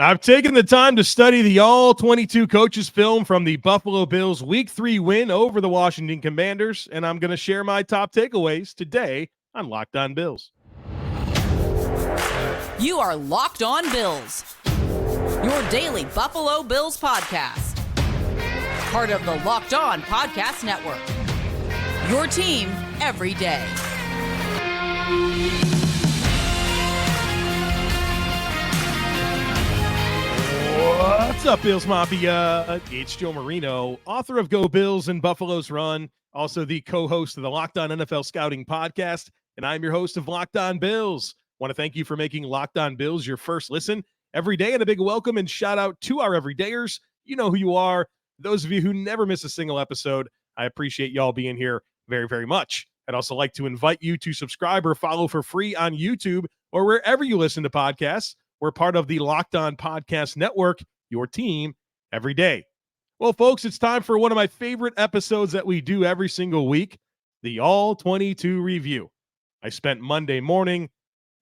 I've taken the time to study the All-22 coaches film from the Buffalo Bills Week 3 win over the Washington Commanders, and I'm going to share my top takeaways today on Locked On Bills. You are Locked On Bills, your daily Buffalo Bills podcast. Part of the Locked On Podcast Network, your team every day. What's up, Bills Mafia? It's Joe Marino, author of Go Bills and Buffalo's Run, also the co-host of the Locked On NFL Scouting podcast, and I'm your host of Locked On Bills. Want to thank you for making Locked On Bills your first listen every day, and a big welcome and shout out to our everydayers. You know who you are. Those of you who never miss a single episode, I appreciate y'all being here very, very much. I'd also like to invite you to subscribe or follow for free on YouTube or wherever you listen to podcasts. We're part of the Locked On Podcast Network, your team every day. Well, folks, it's time for one of my favorite episodes that we do every single week, the All-22 Review. I spent Monday morning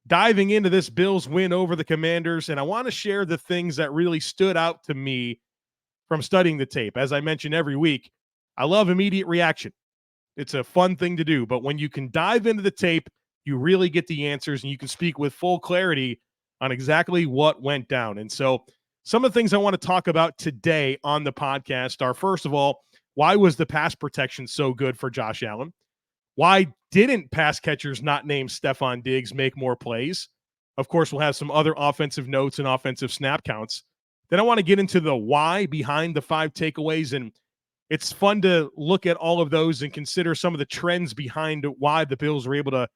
diving into this Bills win over the Commanders, and I want to share the things that really stood out to me from studying the tape. As I mention every week, I love immediate reaction. It's a fun thing to do, but when you can dive into the tape, you really get the answers and you can speak with full clarity on exactly what went down. And so some of the things I want to talk about today on the podcast are, first of all, why was the pass protection so good for Josh Allen? Why didn't pass catchers not named Stefon Diggs make more plays? Of course, we'll have some other offensive notes and offensive snap counts. Then I want to get into the why behind the 5 takeaways, and it's fun to look at all of those and consider some of the trends behind why the Bills were able to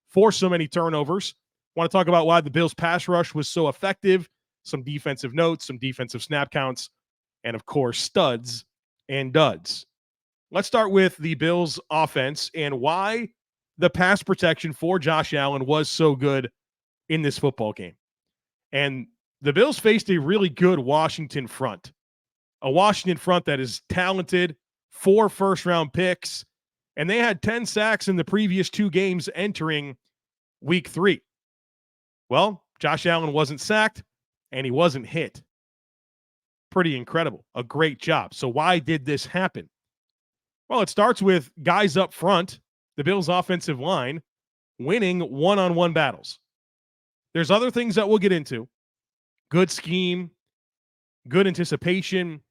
force so many turnovers. I want to talk about why the Bills pass rush was so effective, some defensive notes, some defensive snap counts, and of course, studs and duds. Let's start with the Bills offense and why the pass protection for Josh Allen was so good in this football game. And the Bills faced a really good Washington front, a Washington front that is talented, 4 first-round picks, and they had 10 sacks in the previous 2 games entering Week 3. Well, Josh Allen wasn't sacked, and he wasn't hit. Pretty incredible. A great job. So why did this happen? Well, it starts with guys up front, the Bills' offensive line, winning one-on-one battles. There's other things that we'll get into. Good scheme, good anticipation.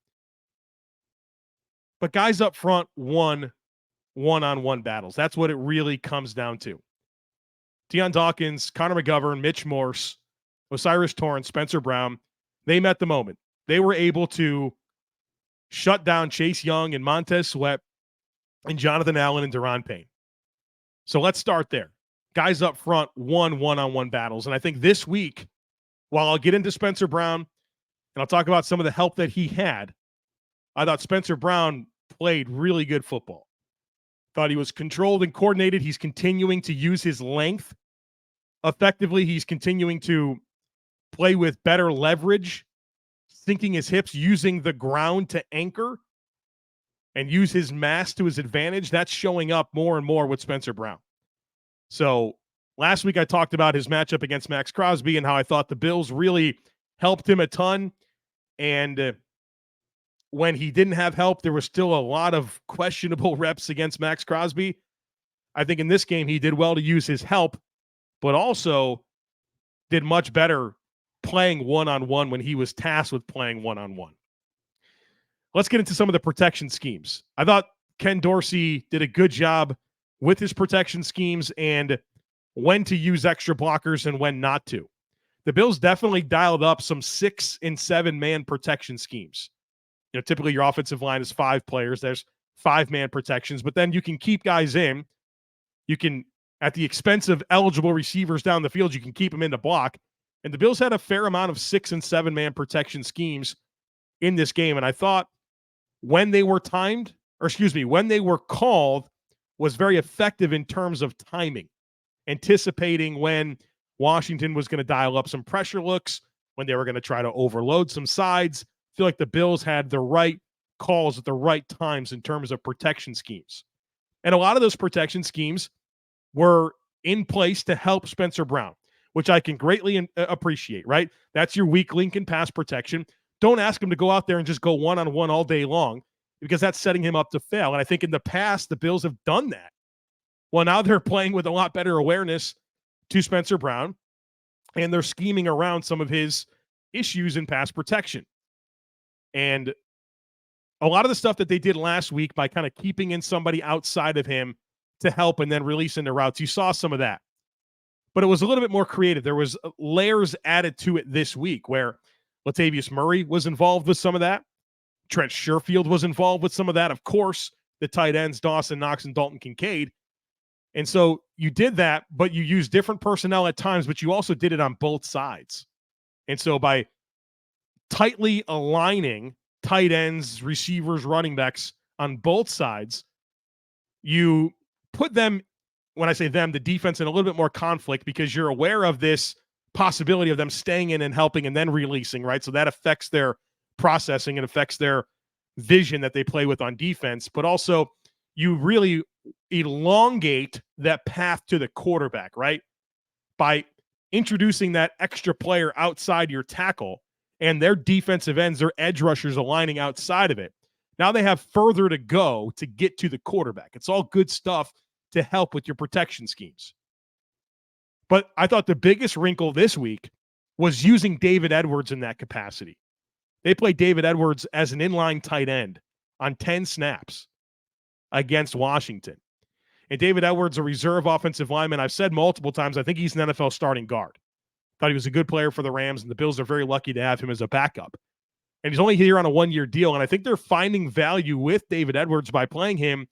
But guys up front won one-on-one battles. That's what it really comes down to. Deion Dawkins, Connor McGovern, Mitch Morse, Osiris Torrence, Spencer Brown, they met the moment. They were able to shut down Chase Young and Montez Sweat and Jonathan Allen and Deron Payne. So let's start there. Guys up front won one-on-one battles. And I think this week, while I'll get into Spencer Brown and I'll talk about some of the help that he had, I thought Spencer Brown played really good football. Thought he was controlled and coordinated. He's continuing to use his length effectively. He's continuing to play with better leverage, sinking his hips, using the ground to anchor and use his mass to his advantage. That's showing up more and more with Spencer Brown. So last week I talked about his matchup against Max Crosby and how I thought the Bills really helped him a ton. And when he didn't have help, there was still a lot of questionable reps against Max Crosby. I think in this game, he did well to use his help, but also did much better playing one-on-one when he was tasked with playing one-on-one. Let's get into some of the protection schemes. I thought Ken Dorsey did a good job with his protection schemes and when to use extra blockers and when not to. The Bills definitely dialed up some 6- and 7-man protection schemes. You know, typically your offensive line is 5 players. There's 5-man protections, but then you can keep guys in. You can, at the expense of eligible receivers down the field, you can keep them in the block. And the Bills had a fair amount of 6- and 7-man protection schemes in this game. And I thought when they were when they were called was very effective in terms of timing, anticipating when Washington was going to dial up some pressure looks, when they were going to try to overload some sides. I feel like the Bills had the right calls at the right times in terms of protection schemes. And a lot of those protection schemes were in place to help Spencer Brown. which I can greatly appreciate, right? That's your weak link in pass protection. Don't ask him to go out there and just go one-on-one all day long, because that's setting him up to fail. And I think in the past, the Bills have done that. Well, now they're playing with a lot better awareness to Spencer Brown, and they're scheming around some of his issues in pass protection. And a lot of the stuff that they did last week by kind of keeping in somebody outside of him to help and then releasing the routes, you saw some of that. But it was a little bit more creative. There was layers added to it this week where Latavius Murray was involved with some of that. Trent Sherfield was involved with some of that. Of course, the tight ends, Dawson Knox and Dalton Kincaid. And so you did that, but you used different personnel at times, but you also did it on both sides. And so by tightly aligning tight ends, receivers, running backs on both sides, you put them, when I say them, the defense, in a little bit more conflict, because you're aware of this possibility of them staying in and helping and then releasing, right? So that affects their processing and affects their vision that they play with on defense, but also you really elongate that path to the quarterback, right? By introducing that extra player outside your tackle and their defensive ends, their edge rushers aligning outside of it. Now they have further to go to get to the quarterback. It's all good stuff to help with your protection schemes. But I thought the biggest wrinkle this week was using David Edwards in that capacity. They played David Edwards as an inline tight end on 10 snaps against Washington. And David Edwards, a reserve offensive lineman, I've said multiple times, I think he's an NFL starting guard. Thought he was a good player for the Rams, and the Bills are very lucky to have him as a backup. And he's only here on a one-year deal, and I think they're finding value with David Edwards by playing him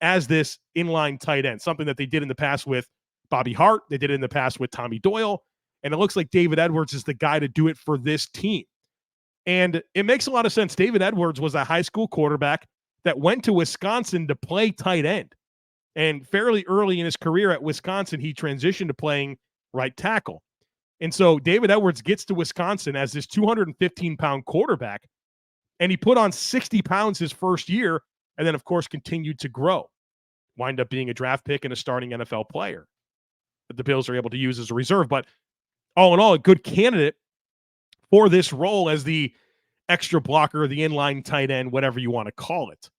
as this inline tight end, something that they did in the past with Bobby Hart. They did it in the past with Tommy Doyle, and it looks like David Edwards is the guy to do it for this team. And it makes a lot of sense. David Edwards was a high school quarterback that went to Wisconsin to play tight end. And fairly early in his career at Wisconsin, he transitioned to playing right tackle. And so David Edwards gets to Wisconsin as this 215-pound quarterback, and he put on 60 pounds his first year, and then, of course, continued to grow. Wind up being a draft pick and a starting NFL player that the Bills are able to use as a reserve. But all in all, a good candidate for this role as the extra blocker, the inline tight end, whatever you want to call it.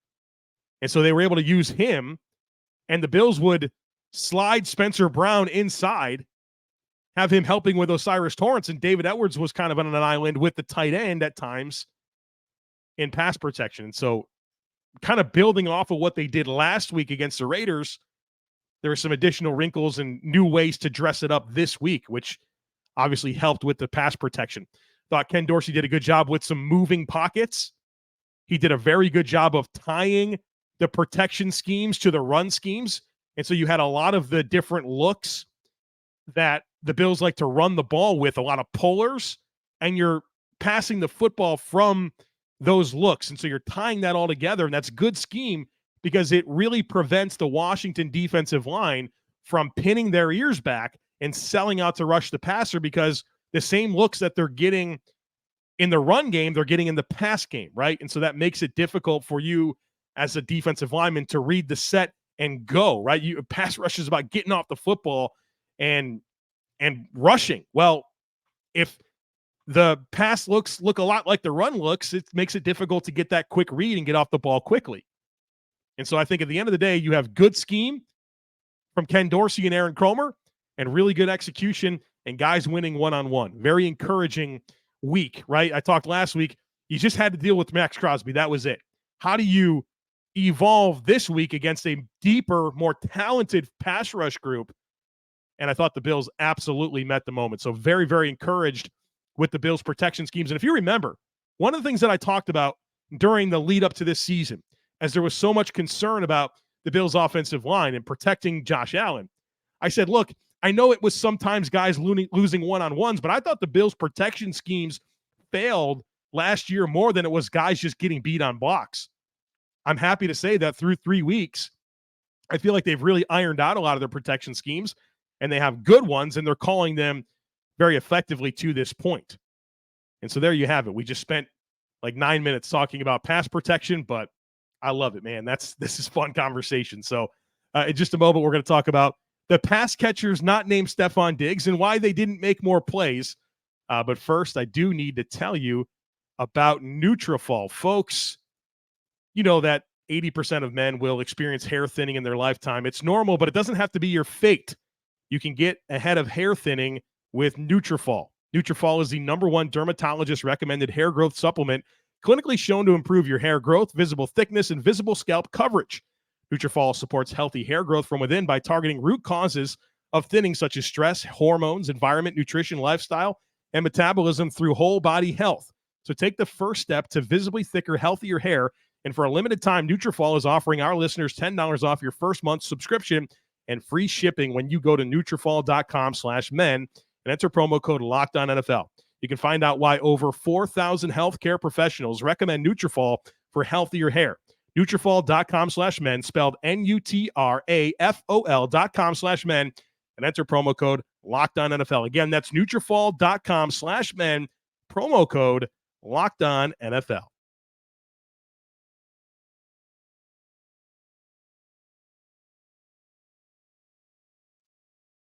And so they were able to use him, and the Bills would slide Spencer Brown inside, have him helping with Osiris Torrence, and David Edwards was kind of on an island with the tight end at times in pass protection. And so kind of building off of what they did last week against the Raiders, there were some additional wrinkles and new ways to dress it up this week, which obviously helped with the pass protection. Thought Ken Dorsey did a good job with some moving pockets. He did a very good job of tying the protection schemes to the run schemes. And so you had a lot of the different looks that the Bills like to run the ball with, a lot of pullers, and you're passing the football from those looks. And so you're tying that all together, and that's good scheme because it really prevents the Washington defensive line from pinning their ears back and selling out to rush the passer, because the same looks that they're getting in the run game, they're getting in the pass game, right? And so that makes it difficult for you as a defensive lineman to read the set and go, right? You pass rush is about getting off the football and rushing. Well, if the pass looks look a lot like the run looks, it makes it difficult to get that quick read and get off the ball quickly. And so I think at the end of the day, you have good scheme from Ken Dorsey and Aaron Kromer and really good execution and guys winning one-on-one. Very encouraging week, right? I talked last week. You just had to deal with Max Crosby. That was it. How do you evolve this week against a deeper, more talented pass rush group? And I thought the Bills absolutely met the moment. So very, very encouraged with the Bills' protection schemes. And if you remember, one of the things that I talked about during the lead up to this season, as there was so much concern about the Bills' offensive line and protecting Josh Allen, I said, look, I know it was sometimes guys losing one-on-ones, but I thought the Bills' protection schemes failed last year more than it was guys just getting beat on blocks. I'm happy to say that through 3 weeks, I feel like they've really ironed out a lot of their protection schemes, and they have good ones, and they're calling them very effectively to this point. And so there you have it. We just spent like 9 minutes talking about pass protection, but I love it, man. This is fun conversation. So in just a moment, we're going to talk about the pass catchers not named Stefon Diggs and why they didn't make more plays. But first, I do need to tell you about Neutrofall. Folks, you know that 80% of men will experience hair thinning in their lifetime. It's normal, but it doesn't have to be your fate. You can get ahead of hair thinning with Neutrofall. Neutrofall is the #1 dermatologist-recommended hair growth supplement, clinically shown to improve your hair growth, visible thickness, and visible scalp coverage. Neutrofall supports healthy hair growth from within by targeting root causes of thinning such as stress, hormones, environment, nutrition, lifestyle, and metabolism through whole body health. So take the first step to visibly thicker, healthier hair. And for a limited time, Neutrofall is offering our listeners $10 off your first month subscription and free shipping when you go to Nutrafall.com/men and enter promo code LOCKEDONNFL. You can find out why over 4,000 healthcare professionals recommend Neutrofall for healthier hair. Nutrafall.com/men, spelled Nutrafol.com/men, and enter promo code LOCKEDONNFL. Again, that's Nutrafall.com/men, promo code LOCKEDONNFL.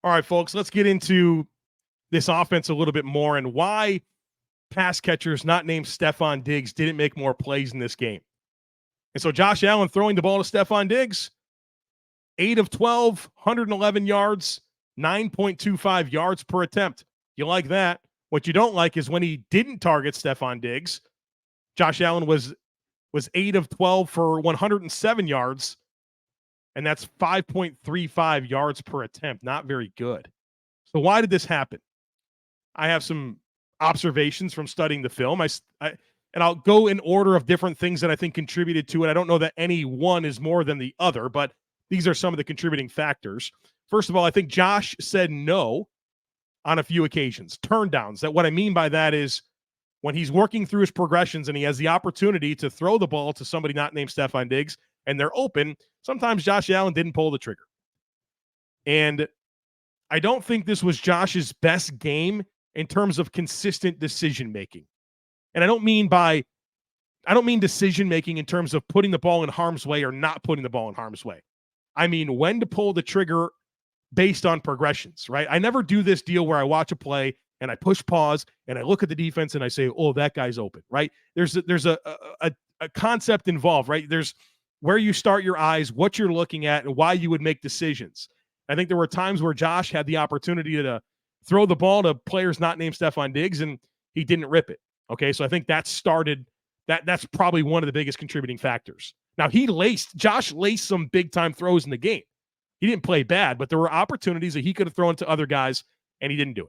All right, folks, let's get into this offense a little bit more and why pass catchers not named Stefon Diggs didn't make more plays in this game. And so Josh Allen throwing the ball to Stefon Diggs, 8 of 12, 111 yards, 9.25 yards per attempt. You like that. What you don't like is when he didn't target Stefon Diggs, Josh Allen was 8 of 12 for 107 yards, and that's 5.35 yards per attempt. Not very good. So why did this happen? I have some observations from studying the film. And I'll go in order of different things that I think contributed to it. I don't know that any one is more than the other, but these are some of the contributing factors. First of all, I think Josh said no on a few occasions, turn downs. That what I mean by that is when he's working through his progressions and he has the opportunity to throw the ball to somebody not named Stefon Diggs and they're open, sometimes Josh Allen didn't pull the trigger. And I don't think this was Josh's best game in terms of consistent decision-making. And I don't mean decision-making in terms of putting the ball in harm's way or not putting the ball in harm's way. I mean when to pull the trigger based on progressions, right? I never do this deal where I watch a play and I push pause and I look at the defense and I say, oh, that guy's open, right? There's a concept involved, right? There's where you start your eyes, what you're looking at, and why you would make decisions. I think there were times where Josh had the opportunity to throw the ball to players not named Stefon Diggs, and he didn't rip it. Okay, so I think that's probably one of the biggest contributing factors. Now, Josh laced some big-time throws in the game. He didn't play bad, but there were opportunities that he could have thrown to other guys, and he didn't do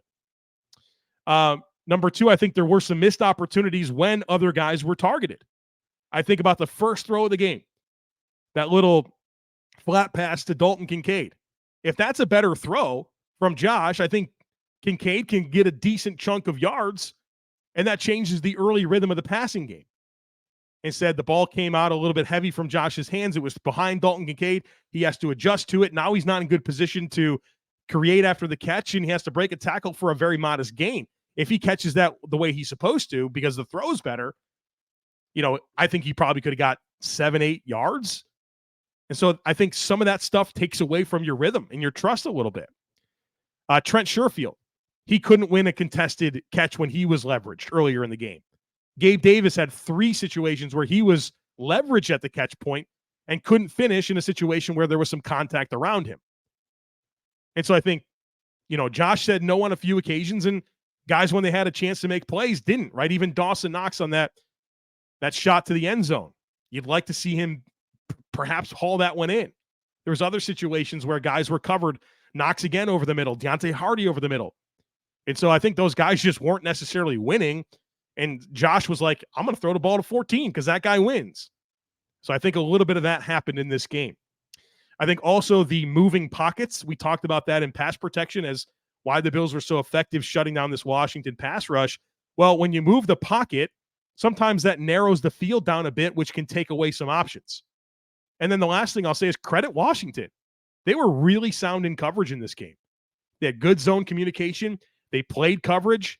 it. Number two, I think there were some missed opportunities when other guys were targeted. I think about the first throw of the game, that little flat pass to Dalton Kincaid. If that's a better throw from Josh, I think Kincaid can get a decent chunk of yards, and that changes the early rhythm of the passing game. Instead, the ball came out a little bit heavy from Josh's hands. It was behind Dalton Kincaid. He has to adjust to it. Now he's not in good position to create after the catch, and he has to break a tackle for a very modest gain. If he catches that the way he's supposed to because the throw's better, I think he probably could have got 7-8 yards. And so I think some of that stuff takes away from your rhythm and your trust a little bit. Trent Sherfield, he couldn't win a contested catch when he was leveraged earlier in the game. Gabe Davis had 3 situations where he was leveraged at the catch point and couldn't finish in a situation where there was some contact around him. And so I think, Josh said no on a few occasions, and guys, when they had a chance to make plays, didn't, right? Even Dawson Knox on that shot to the end zone. You'd like to see him perhaps haul that one in. There was other situations where guys were covered. Knox again over the middle, Deontay Hardy over the middle. And so I think those guys just weren't necessarily winning. And Josh was like, I'm going to throw the ball to 14 because that guy wins. So I think a little bit of that happened in this game. I think also the moving pockets, we talked about that in pass protection as why the Bills were so effective shutting down this Washington pass rush. Well, when you move the pocket, sometimes that narrows the field down a bit, which can take away some options. And then the last thing I'll say is credit Washington. They were really sound in coverage in this game. They had good zone communication. They played coverage.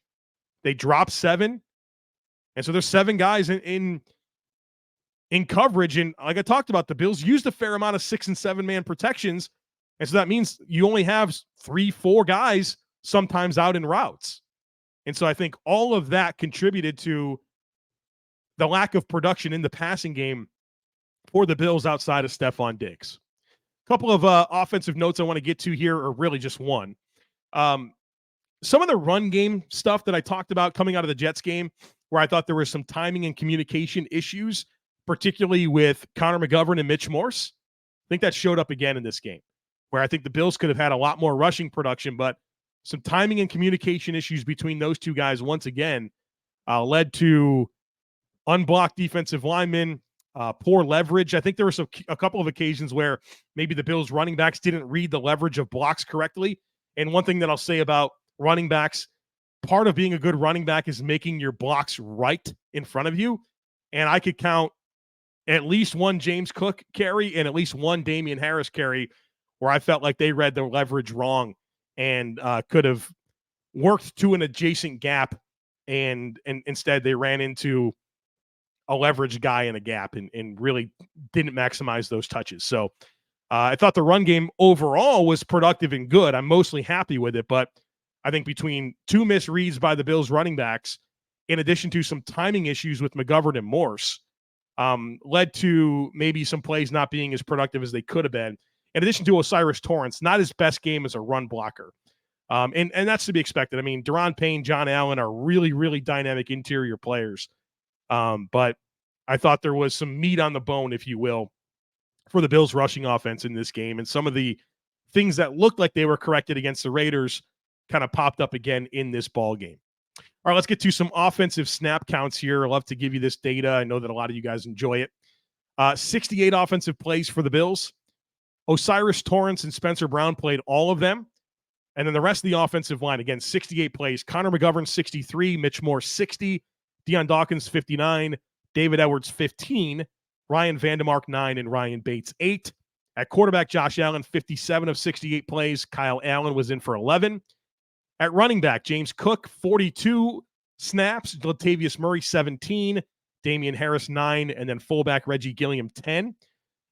They dropped 7. And so there's 7 guys in coverage. And like I talked about, the Bills used a fair amount of 6- and 7-man protections, And so that means you only have 3-4 guys sometimes out in routes. And so I think all of that contributed to the lack of production in the passing game for the Bills outside of Stefon Diggs. A couple of offensive notes I want to get to here, or really just one. Some of the run game stuff that I talked about coming out of the Jets game, where I thought there were some timing and communication issues, particularly with Connor McGovern and Mitch Morse. I think that showed up again in this game, where I think the Bills could have had a lot more rushing production, but some timing and communication issues between those two guys once again led to unblocked defensive linemen, poor leverage. I think there were a couple of occasions where maybe the Bills running backs didn't read the leverage of blocks correctly. And one thing that I'll say about running backs, part of being a good running back is making your blocks right in front of you. And I could count at least one James Cook carry and at least one Damian Harris carry where I felt like they read the leverage wrong and could have worked to an adjacent gap. And instead they ran into a leverage guy in a gap and really didn't maximize those touches. So I thought the run game overall was productive and good. I'm mostly happy with it, but I think between two misreads by the Bills running backs, in addition to some timing issues with McGovern and Morse, led to maybe some plays not being as productive as they could have been. In addition to Osiris Torrence, not his best game as a run blocker. And that's to be expected. I mean, Daron Payne, John Allen are really, really dynamic interior players. But I thought there was some meat on the bone, if you will, for the Bills rushing offense in this game. And some of the things that looked like they were corrected against the Raiders kind of popped up again in this ball game. All right, let's get to some offensive snap counts here. I'd love to give you this data. I know that a lot of you guys enjoy it. 68 offensive plays for the Bills. Osiris Torrence and Spencer Brown played all of them. And then the rest of the offensive line, again, 68 plays. Connor McGovern, 63. Mitch Moore, 60. Deion Dawkins, 59. David Edwards, 15. Ryan Vandemark, 9. And Ryan Bates, 8. At quarterback, Josh Allen, 57 of 68 plays. Kyle Allen was in for 11. At running back, James Cook, 42 snaps. Latavius Murray, 17. Damian Harris, 9. And then fullback Reggie Gilliam, 10.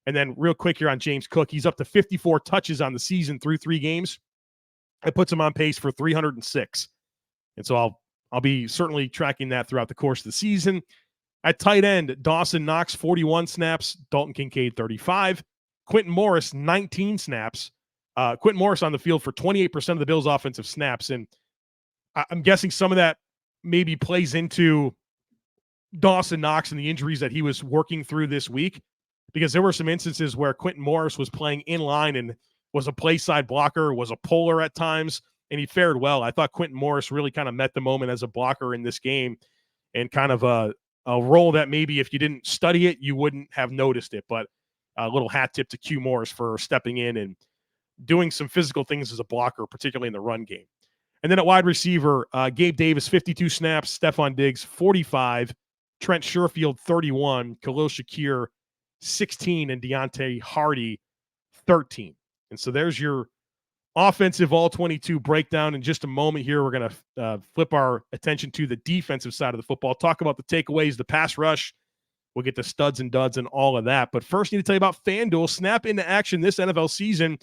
And then real quick here on James Cook, he's up to 54 touches on the season through 3 games. It puts him on pace for 306. And so I'll be certainly tracking that throughout the course of the season. At tight end, Dawson Knox, 41 snaps. Dalton Kincaid, 35. Quentin Morris, 19 snaps. Quentin Morris on the field for 28% of the Bills' offensive snaps. And I'm guessing some of that maybe plays into Dawson Knox and the injuries that he was working through this week, because there were some instances where Quentin Morris was playing in line and was a play side blocker, was a puller at times, and he fared well. I thought Quentin Morris really kind of met the moment as a blocker in this game, and kind of a role that maybe if you didn't study it, you wouldn't have noticed it. But a little hat tip to Q Morris for stepping in and doing some physical things as a blocker, particularly in the run game. And then at wide receiver, Gabe Davis, 52 snaps. Stefon Diggs, 45. Trent Sherfield, 31. Khalil Shakir, 16. And Deontay Hardy, 13. And so there's your offensive all-22 breakdown. In just a moment here, we're going to flip our attention to the defensive side of the football, talk about the takeaways, the pass rush. We'll get the studs and duds and all of that. But first, I need to tell you about FanDuel. Snap into action this NFL season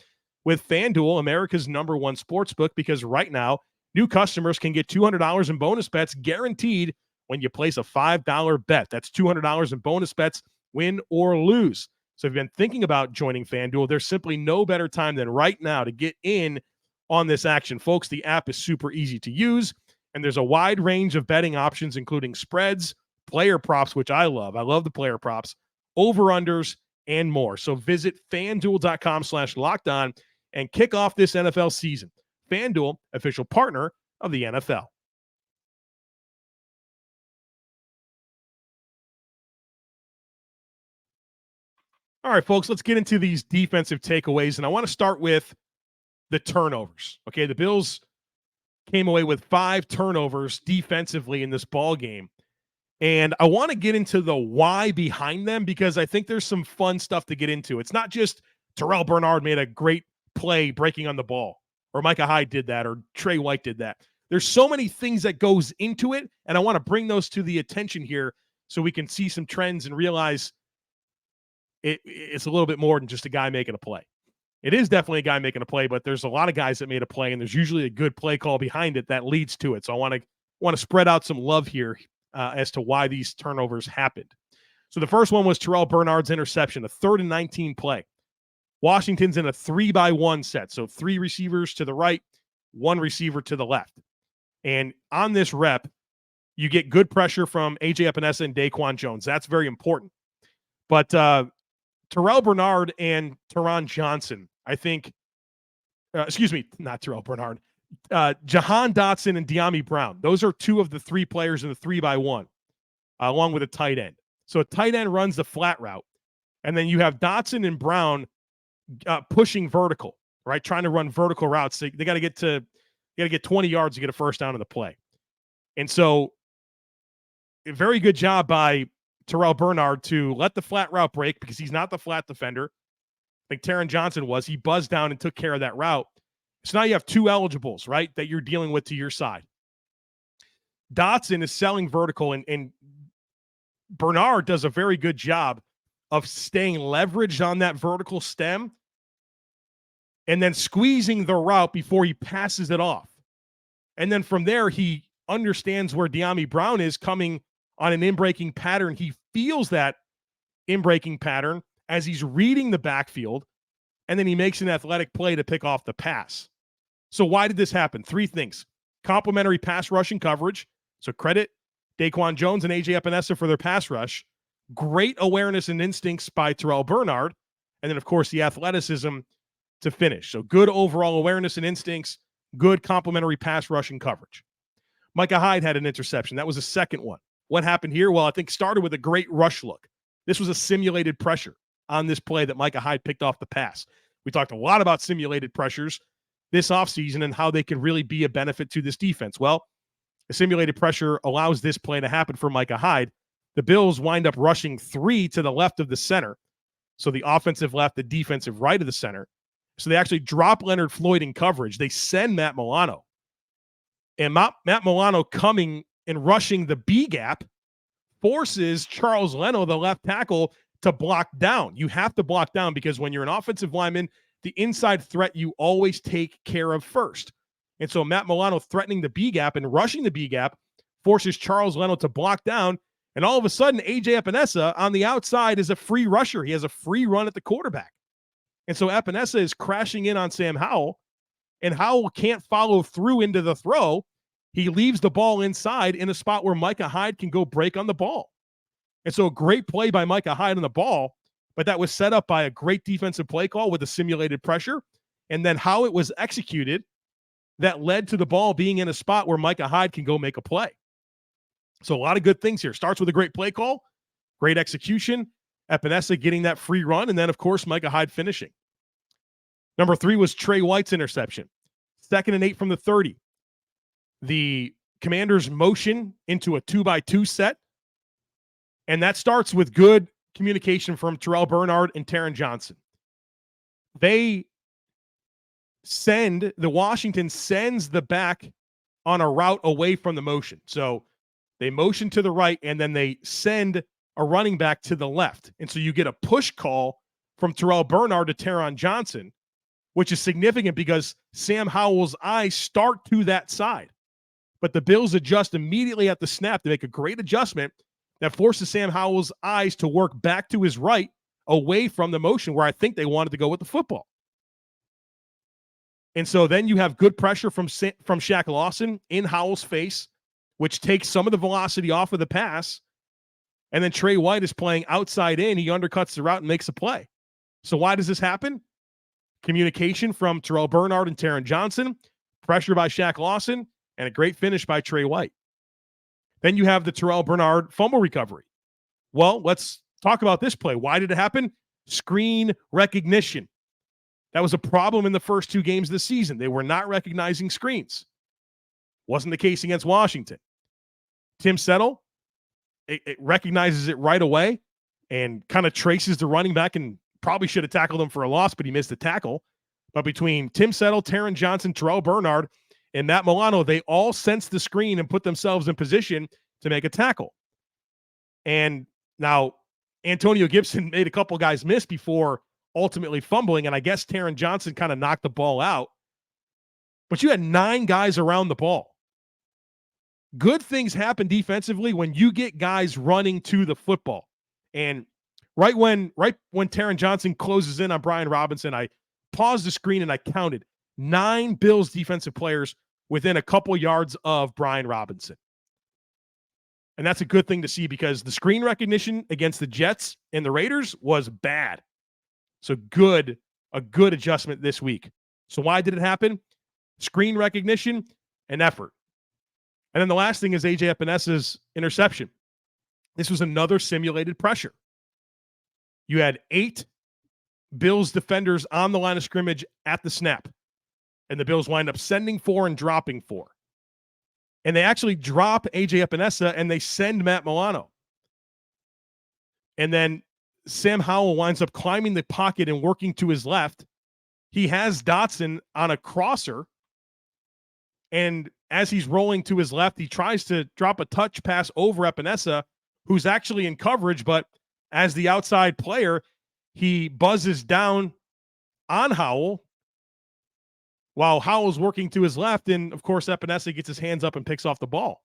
with FanDuel, America's #1 sportsbook, because right now, new customers can get $200 in bonus bets guaranteed when you place a $5 bet. That's $200 in bonus bets, win or lose. So if you've been thinking about joining FanDuel, there's simply no better time than right now to get in on this action. Folks, the app is super easy to use, and there's a wide range of betting options, including spreads, player props, which I love. I love the player props, over-unders, and more. So visit FanDuel.com/lockedon and kick off this NFL season. FanDuel, official partner of the NFL. All right, folks, let's get into these defensive takeaways, and I want to start with the turnovers. Okay, the Bills came away with 5 turnovers defensively in this ball game, and I want to get into the why behind them, because I think there's some fun stuff to get into. It's not just Terrel Bernard made a great play breaking on the ball, or Micah Hyde did that, or Trey White did that. There's so many things that goes into it, and I want to bring those to the attention here so we can see some trends and realize it's a little bit more than just a guy making a play. It is definitely a guy making a play, but there's a lot of guys that made a play, and there's usually a good play call behind it that leads to it. So I want to spread out some love here as to why these turnovers happened. So the first one was Terrel Bernard's interception, a 3rd and 19 play. Washington's in a 3-by-1 set, so 3 receivers to the right, 1 receiver to the left. And on this rep, you get good pressure from A.J. Epenesa and Daquon Jones. That's very important. But Terrel Bernard and Taron Johnson, I think, not Terrel Bernard, Jahan Dotson and De'Ami Brown. Those are 2 of the 3 players in the 3-by-1, along with a tight end. So a tight end runs the flat route, and then you have Dotson and Brown pushing vertical, right? Trying to run vertical routes. They got to get 20 yards to get a first down in the play. And so a very good job by Terrel Bernard to let the flat route break because he's not the flat defender like Taron Johnson was. He buzzed down and took care of that route. So now you have 2 eligibles, right, that you're dealing with to your side. Dotson is selling vertical, and Bernard does a very good job of staying leveraged on that vertical stem and then squeezing the route before he passes it off. And then from there, he understands where De'Ami Brown is coming on an in-breaking pattern. He feels that in-breaking pattern as he's reading the backfield, and then he makes an athletic play to pick off the pass. So why did this happen? 3 things. Complementary pass rushing coverage. So credit Daquon Jones and A.J. Epenesa for their pass rush. Great awareness and instincts by Terrel Bernard. And then, of course, the athleticism to finish. So good overall awareness and instincts, good complementary pass rushing coverage. Micah Hyde had an interception. That was the second one. What happened here? Well, I think started with a great rush look. This was a simulated pressure on this play that Micah Hyde picked off the pass. We talked a lot about simulated pressures this offseason and how they can really be a benefit to this defense. Well, a simulated pressure allows this play to happen for Micah Hyde. The Bills wind up rushing 3 to the left of the center. So the offensive left, the defensive right of the center. So they actually drop Leonard Floyd in coverage. They send Matt Milano. And Matt Milano coming and rushing the B gap forces Charles Leno, the left tackle, to block down. You have to block down because when you're an offensive lineman, the inside threat you always take care of first. And so Matt Milano threatening the B gap and rushing the B gap forces Charles Leno to block down. And all of a sudden, A.J. Epenesa on the outside is a free rusher. He has a free run at the quarterback. And so Epenesa is crashing in on Sam Howell, and Howell can't follow through into the throw. He leaves the ball inside in a spot where Micah Hyde can go break on the ball. And so a great play by Micah Hyde on the ball, but that was set up by a great defensive play call with a simulated pressure. And then how it was executed that led to the ball being in a spot where Micah Hyde can go make a play. So a lot of good things here. Starts with a great play call, great execution, Epenesa getting that free run, and then, of course, Micah Hyde finishing. Number 3 was Trey White's interception. 2nd and 8 from the 30. The Commanders motion into a 2-by-2 set, and that starts with good communication from Terrel Bernard and Taron Johnson. Washington sends the back on a route away from the motion. So they motion to the right, and then they send a running back to the left. And so you get a push call from Terrel Bernard to Taron Johnson, which is significant because Sam Howell's eyes start to that side. But the Bills adjust immediately at the snap to make a great adjustment that forces Sam Howell's eyes to work back to his right away from the motion where I think they wanted to go with the football. And so then you have good pressure from Shaq Lawson in Howell's face, which takes some of the velocity off of the pass. And then Trey White is playing outside in. He undercuts the route and makes a play. So why does this happen? Communication from Terrel Bernard and Taron Johnson, pressure by Shaq Lawson, and a great finish by Trey White. Then you have the Terrel Bernard fumble recovery. Well, let's talk about this play. Why did it happen? Screen recognition. That was a problem in the first 2 games of the season. They were not recognizing screens. Wasn't the case against Washington. Tim Settle, it recognizes it right away and kind of traces the running back and probably should have tackled him for a loss, but he missed the tackle. But between Tim Settle, Taron Johnson, Terrel Bernard, and Matt Milano, they all sense the screen and put themselves in position to make a tackle. And now Antonio Gibson made a couple guys miss before ultimately fumbling, and I guess Taron Johnson kind of knocked the ball out. But you had 9 guys around the ball. Good things happen defensively when you get guys running to the football. And right when Taron Johnson closes in on Brian Robinson, I paused the screen and I counted 9 Bills defensive players within a couple yards of Brian Robinson. And that's a good thing to see because the screen recognition against the Jets and the Raiders was bad. So a good adjustment this week. So why did it happen? Screen recognition and effort. And then the last thing is AJ Epenesa's interception. This was another simulated pressure. You had 8 Bills defenders on the line of scrimmage at the snap. And the Bills wind up sending 4 and dropping 4. And they actually drop AJ Epenesa and they send Matt Milano. And then Sam Howell winds up climbing the pocket and working to his left. He has Dotson on a crosser. And as he's rolling to his left, he tries to drop a touch pass over Epenesa, who's actually in coverage, but as the outside player, he buzzes down on Howell while Howell's working to his left. And of course, Epenesa gets his hands up and picks off the ball.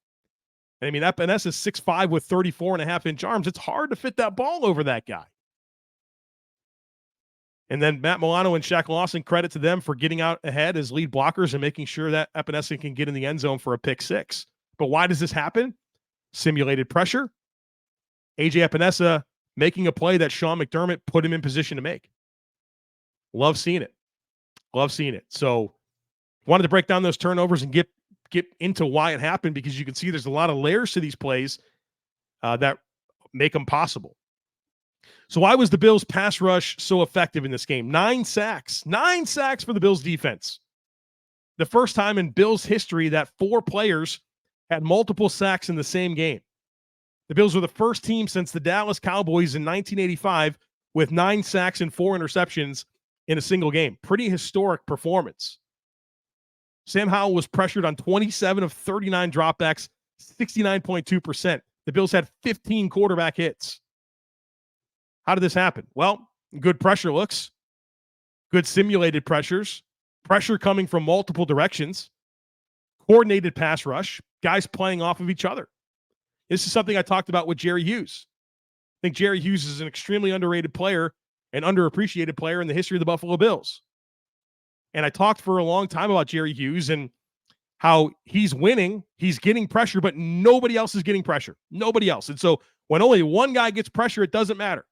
I mean, Epenesa's 6'5" with 34.5-inch arms. It's hard to fit that ball over that guy. And then Matt Milano and Shaq Lawson, credit to them for getting out ahead as lead blockers and making sure that Epenesa can get in the end zone for a pick 6. But why does this happen? Simulated pressure. AJ Epenesa making a play that Sean McDermott put him in position to make. Love seeing it. Love seeing it. So wanted to break down those turnovers and get into why it happened, because you can see there's a lot of layers to these plays that make them possible. So why was the Bills pass rush so effective in this game? 9 sacks. 9 sacks for the Bills defense. The first time in Bills history that 4 players had multiple sacks in the same game. The Bills were the first team since the Dallas Cowboys in 1985 with 9 sacks and 4 interceptions in a single game. Pretty historic performance. Sam Howell was pressured on 27 of 39 dropbacks, 69.2%. The Bills had 15 quarterback hits. How did this happen? Well, good pressure looks, good simulated pressures, pressure coming from multiple directions, coordinated pass rush, guys playing off of each other. This is something I talked about with Jerry Hughes. I think Jerry Hughes is an extremely underrated player and underappreciated player in the history of the Buffalo Bills. And I talked for a long time about Jerry Hughes and how he's winning, he's getting pressure, but nobody else is getting pressure. Nobody else. And so when only one guy gets pressure, it doesn't matter,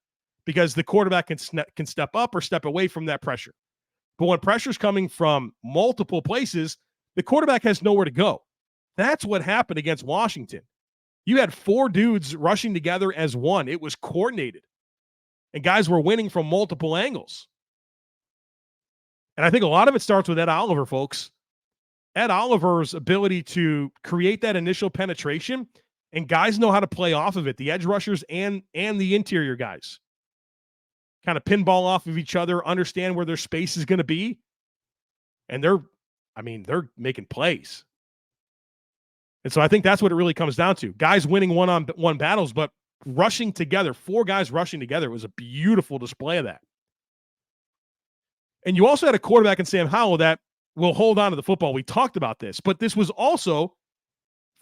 because the quarterback can step up or step away from that pressure. But when pressure's coming from multiple places, the quarterback has nowhere to go. That's what happened against Washington. You had 4 dudes rushing together as one. It was coordinated. And guys were winning from multiple angles. And I think a lot of it starts with Ed Oliver, folks. Ed Oliver's ability to create that initial penetration, and guys know how to play off of it. The edge rushers and the interior guys kind of pinball off of each other, understand where their space is going to be. And they're making plays. And so I think that's what it really comes down to. Guys winning one-on-one battles, but rushing together, 4 guys rushing together. It was a beautiful display of that. And you also had a quarterback in Sam Howell that will hold on to the football. We talked about this, but this was also,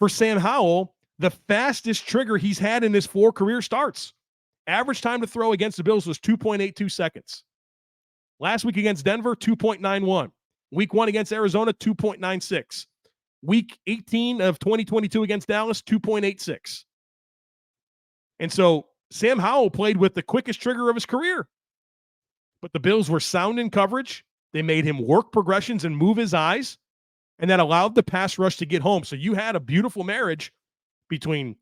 for Sam Howell, the fastest trigger he's had in his 4 career starts. Average time to throw against the Bills was 2.82 seconds. Last week against Denver, 2.91. Week 1 against Arizona, 2.96. Week 18 of 2022 against Dallas, 2.86. And so Sam Howell played with the quickest trigger of his career. But the Bills were sound in coverage. They made him work progressions and move his eyes, and that allowed the pass rush to get home. So you had a beautiful marriage between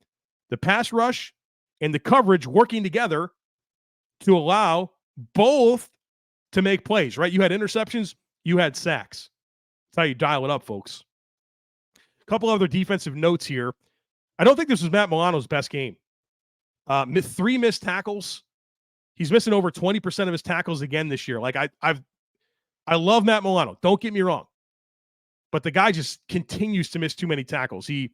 the pass rush and the coverage working together to allow both to make plays, right? You had interceptions, you had sacks. That's how you dial it up, folks. A couple other defensive notes here. I don't think this was Matt Milano's best game. 3 missed tackles. He's missing over 20% of his tackles again this year. Like I love Matt Milano. Don't get me wrong. But the guy just continues to miss too many tackles. He's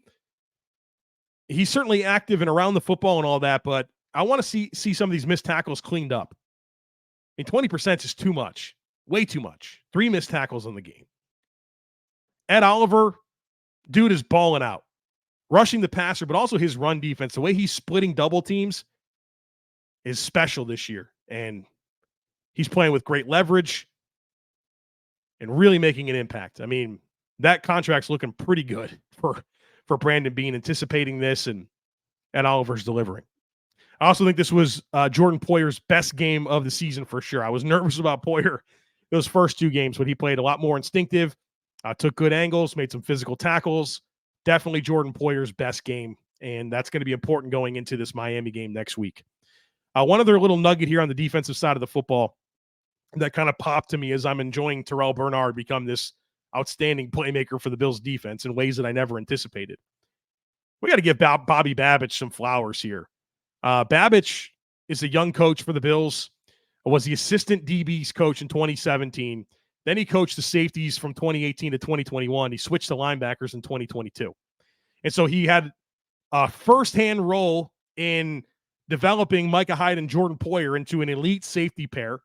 certainly active and around the football and all that, but I want to see some of these missed tackles cleaned up. I mean, 20% is too much. Way too much. 3 missed tackles in the game. Ed Oliver, dude is balling out. Rushing the passer, but also his run defense. The way he's splitting double teams is special this year. And he's playing with great leverage and really making an impact. I mean, that contract's looking pretty good for Brandon Beane, anticipating this, and Oliver's delivering. I also think this was Jordan Poyer's best game of the season for sure. I was nervous about Poyer those first 2 games, but he played a lot more instinctive, took good angles, made some physical tackles. Definitely Jordan Poyer's best game, and that's going to be important going into this Miami game next week. One other little nugget here on the defensive side of the football that kind of popped to me as I'm enjoying Terrel Bernard become this outstanding playmaker for the Bills defense in ways that I never anticipated. We got to give Bobby Babbage some flowers here. Babbage is a young coach for the Bills, was the assistant DB's coach in 2017. Then he coached the safeties from 2018 to 2021. He switched to linebackers in 2022. And so he had a firsthand role in developing Micah Hyde and Jordan Poyer into an elite safety pair.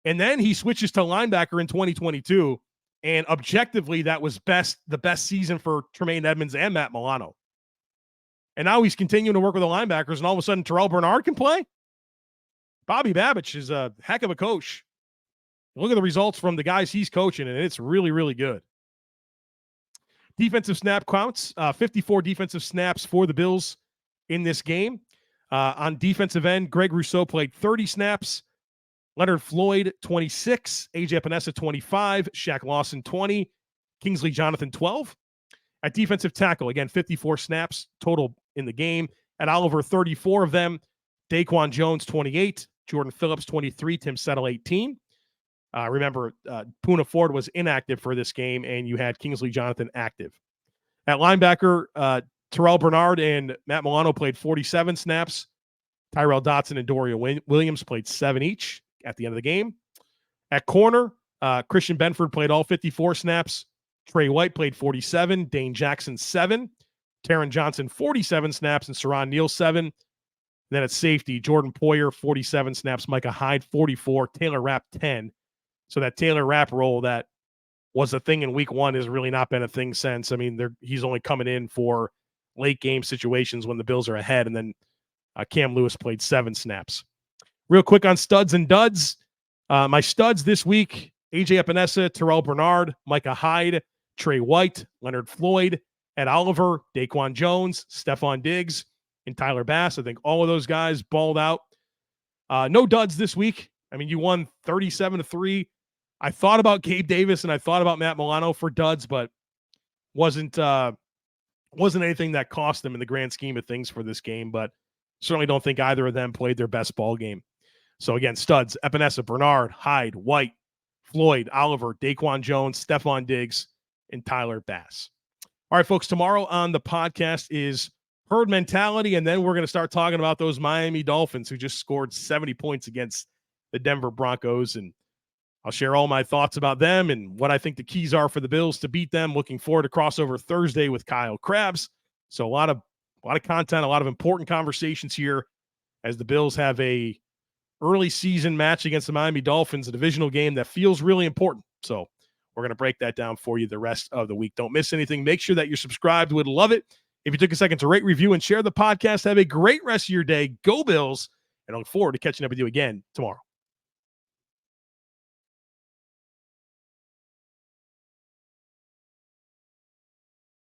And then he switches to linebacker in 2022. And objectively, that was the best season for Tremaine Edmonds and Matt Milano. And now he's continuing to work with the linebackers, and all of a sudden Terrel Bernard can play? Bobby Babbage is a heck of a coach. Look at the results from the guys he's coaching, and it's really, really good. Defensive snap counts, 54 defensive snaps for the Bills in this game. On defensive end, Gregory Rousseau played 30 snaps. Leonard Floyd, 26. A.J. Epenesa, 25. Shaq Lawson, 20. Kingsley Jonathan, 12. At defensive tackle, again, 54 snaps total in the game. At Oliver, 34 of them. Daquon Jones, 28. Jordan Phillips, 23. Tim Settle, 18. Remember, Poona Ford was inactive for this game, and you had Kingsley Jonathan active. At linebacker, Terrel Bernard and Matt Milano played 47 snaps. Tyrell Dotson and Doria Williams played 7 each at the end of the game. At corner, Christian Benford played all 54 snaps. Trey White played 47. Dane Jackson, 7. Taron Johnson, 47 snaps, and Saron Neal, 7. Then at safety, Jordan Poyer, 47 snaps. Micah Hyde, 44. Taylor Rapp, 10. So that Taylor Rapp role that was a thing in week 1 has really not been a thing since. I mean, he's only coming in for late game situations when the Bills are ahead. And then Cam Lewis played 7 snaps. Real quick on studs and duds. My studs this week, A.J. Epenesa, Terrel Bernard, Micah Hyde, Trey White, Leonard Floyd, Ed Oliver, Daquon Jones, Stefon Diggs, and Tyler Bass. I think all of those guys balled out. No duds this week. I mean, you won 37-3. I thought about Gabe Davis and I thought about Matt Milano for duds, but wasn't anything that cost them in the grand scheme of things for this game. But certainly don't think either of them played their best ball game. So again, studs: Epenesa, Bernard, Hyde, White, Floyd, Oliver, Daquon Jones, Stefon Diggs, and Tyler Bass. All right, folks, tomorrow on the podcast is herd mentality, and then we're going to start talking about those Miami Dolphins who just scored 70 points against the Denver Broncos, and I'll share all my thoughts about them and what I think the keys are for the Bills to beat them. Looking forward to crossover Thursday with Kyle Krabs. So a lot of content, a lot of important conversations here as the Bills have a early season match against the Miami Dolphins, a divisional game that feels really important. So we're going to break that down for you the rest of the week. Don't miss anything. Make sure that you're subscribed. Would love it if you took a second to rate, review, and share the podcast. Have a great rest of your day. Go Bills, and I look forward to catching up with you again tomorrow.